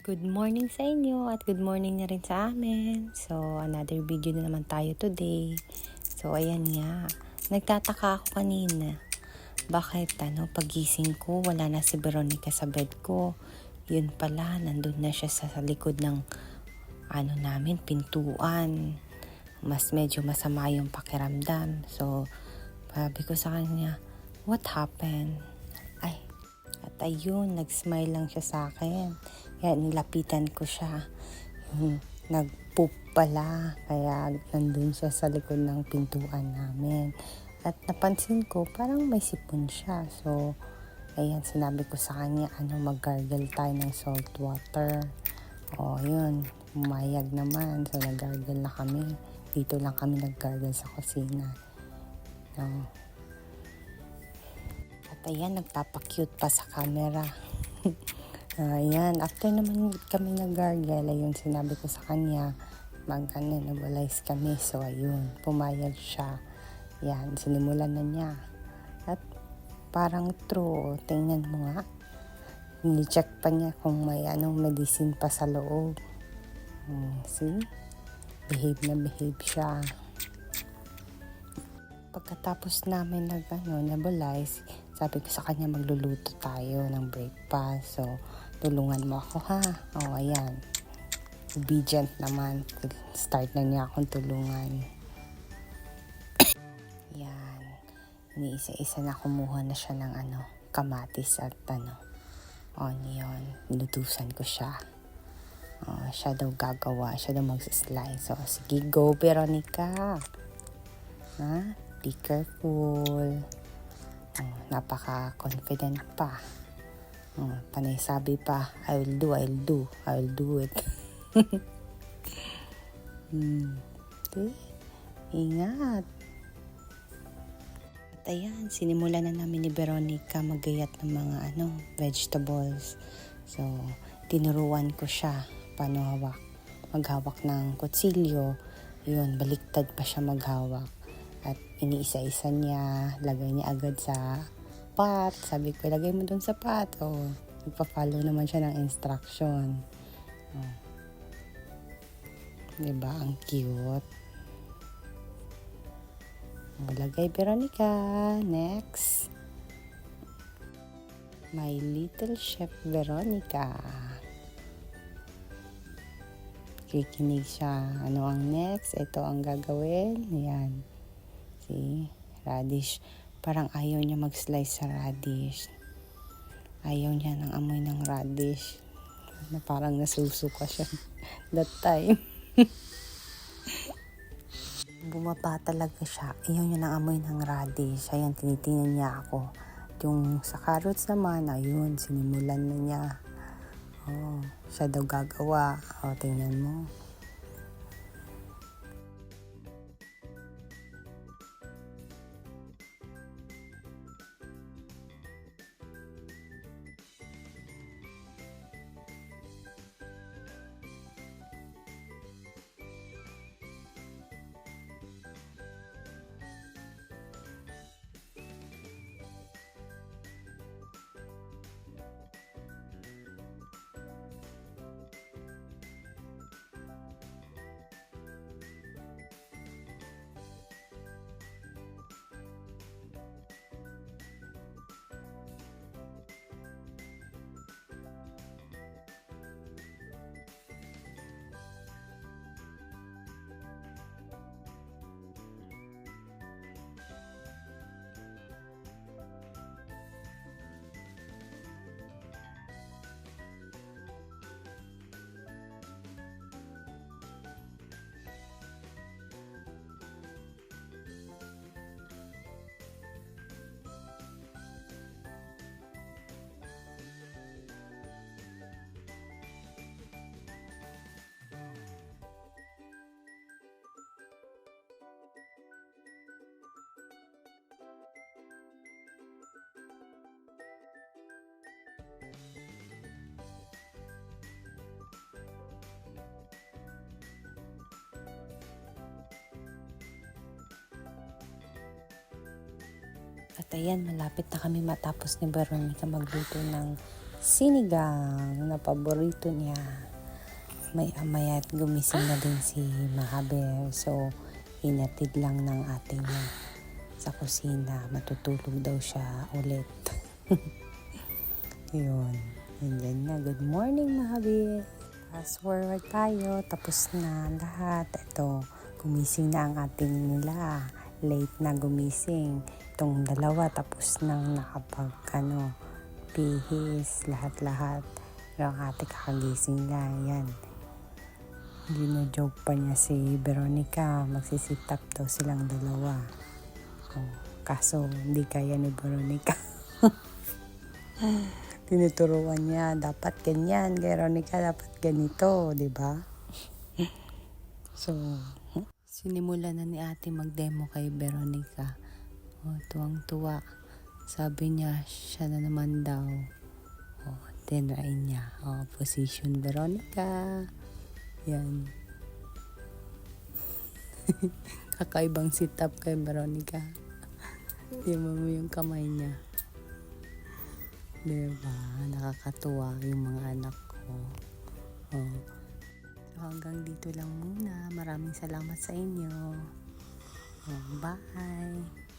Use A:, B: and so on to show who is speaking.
A: Good morning sa inyo at good morning na rin sa amin. So, another video na naman tayo today. So, ayan nga. Nagtataka ako kanina. Bakit pagising ko, wala na si Veronica sa bed ko. Yun pala, nandun na siya sa likod ng namin, pintuan. Medyo masama yung pakiramdam. So, sabi ko sa kanya, what happened? At ayun, nag-smile lang siya sa akin. Kaya nilapitan ko siya. Nag-poop pala. Kaya nandun siya sa likod ng pintuan namin. At napansin ko, parang may sipon siya. So, ayan, sinabi ko sa kanya, mag-gargle tayo ng salt water. O, yun, umayag naman. So, nag-gargle na kami. Dito lang kami nag-gargle sa kusina. So, at ayan, nagpapakute pa sa camera. Ayan, after naman kami nag-gargle, ayun, sinabi ko sa kanya, nebulize kami. So, ayun, pumayag siya. Yan, sinimulan na niya. At parang true, tingnan mo nga. Ni-check pa niya kung may medicine pa sa loob. See? Behave na behave siya. Pagkatapos namin nebulize, sabi ko sa kanya magluluto tayo ng breakfast. So, tulungan mo ako ha. O, ayan. Obedient naman. Start na niya akong tulungan. Yan. Iniisa-isa na kumuha na siya ng kamatis at onion. Nilutusan ko siya. Siya daw gagawa. Siya daw mag-slice. So, sige, go Veronica. Ha? Be careful. Napaka-confident pa. Panay sabi pa, I will do it. Okay? Ingat. At ayan, sinimulan na namin ni Veronica maggayat ng mga vegetables. So, tinuruan ko siya paano maghawak ng kutsilyo. Yun, baliktad pa siya maghawak. At iniisa-isa niya, lagay niya agad sa pot. Sabi ko, lagay mo dun sa pot. Nagpa-follow naman siya ng instruction. Diba? Ang cute. Lagay Veronica. Next. My little chef Veronica. Kikinig siya. Ano ang next? Ito ang gagawin. Ayan. See? Radish. Parang ayaw niya mag-slice sa radish. Ayaw niya ng amoy ng radish. Parang nasusuka siya that time. Bumaba talaga siya. Ayaw niya ng amoy ng radish. Ayan, tinitingnan niya ako. Yung sa carrots naman, ayun, sinimulan na niya. Siya daw gagawa. Tingnan mo. At ayan, malapit na kami matapos ni Veronica magluto ng sinigang na paborito niya. Maya-maya at gumising na din si Mahaber. So, inatid lang ng ating sa kusina. Matutulog daw siya ulit. Yun. Nandyan na. Good morning, Mahaber. Fast forward tayo. Tapos na lahat. Ito, gumising na ang ating nila. Late na gumising. Itong dalawa tapos nang pihis. Lahat-lahat. Pero ang ate kakagising lang. Yan. Gino-joke pa niya si Veronica. Magsisitap daw silang dalawa. Kaso hindi kaya ni Veronica. Tinuturuan niya, dapat ganyan, Veronica, dapat ganito, di ba? So, sinimula na ni ate mag-demo kay Veronica. Tuwang-tuwa. Sabi niya, siya na naman daw. Tinry niya. Position Veronica. Yan. Kakaibang sit-up kay Veronica. Tingnan mo yung kamay niya. Diba? Nakakatuwa yung mga anak ko. So, hanggang dito lang muna. Maraming salamat sa inyo. Bye!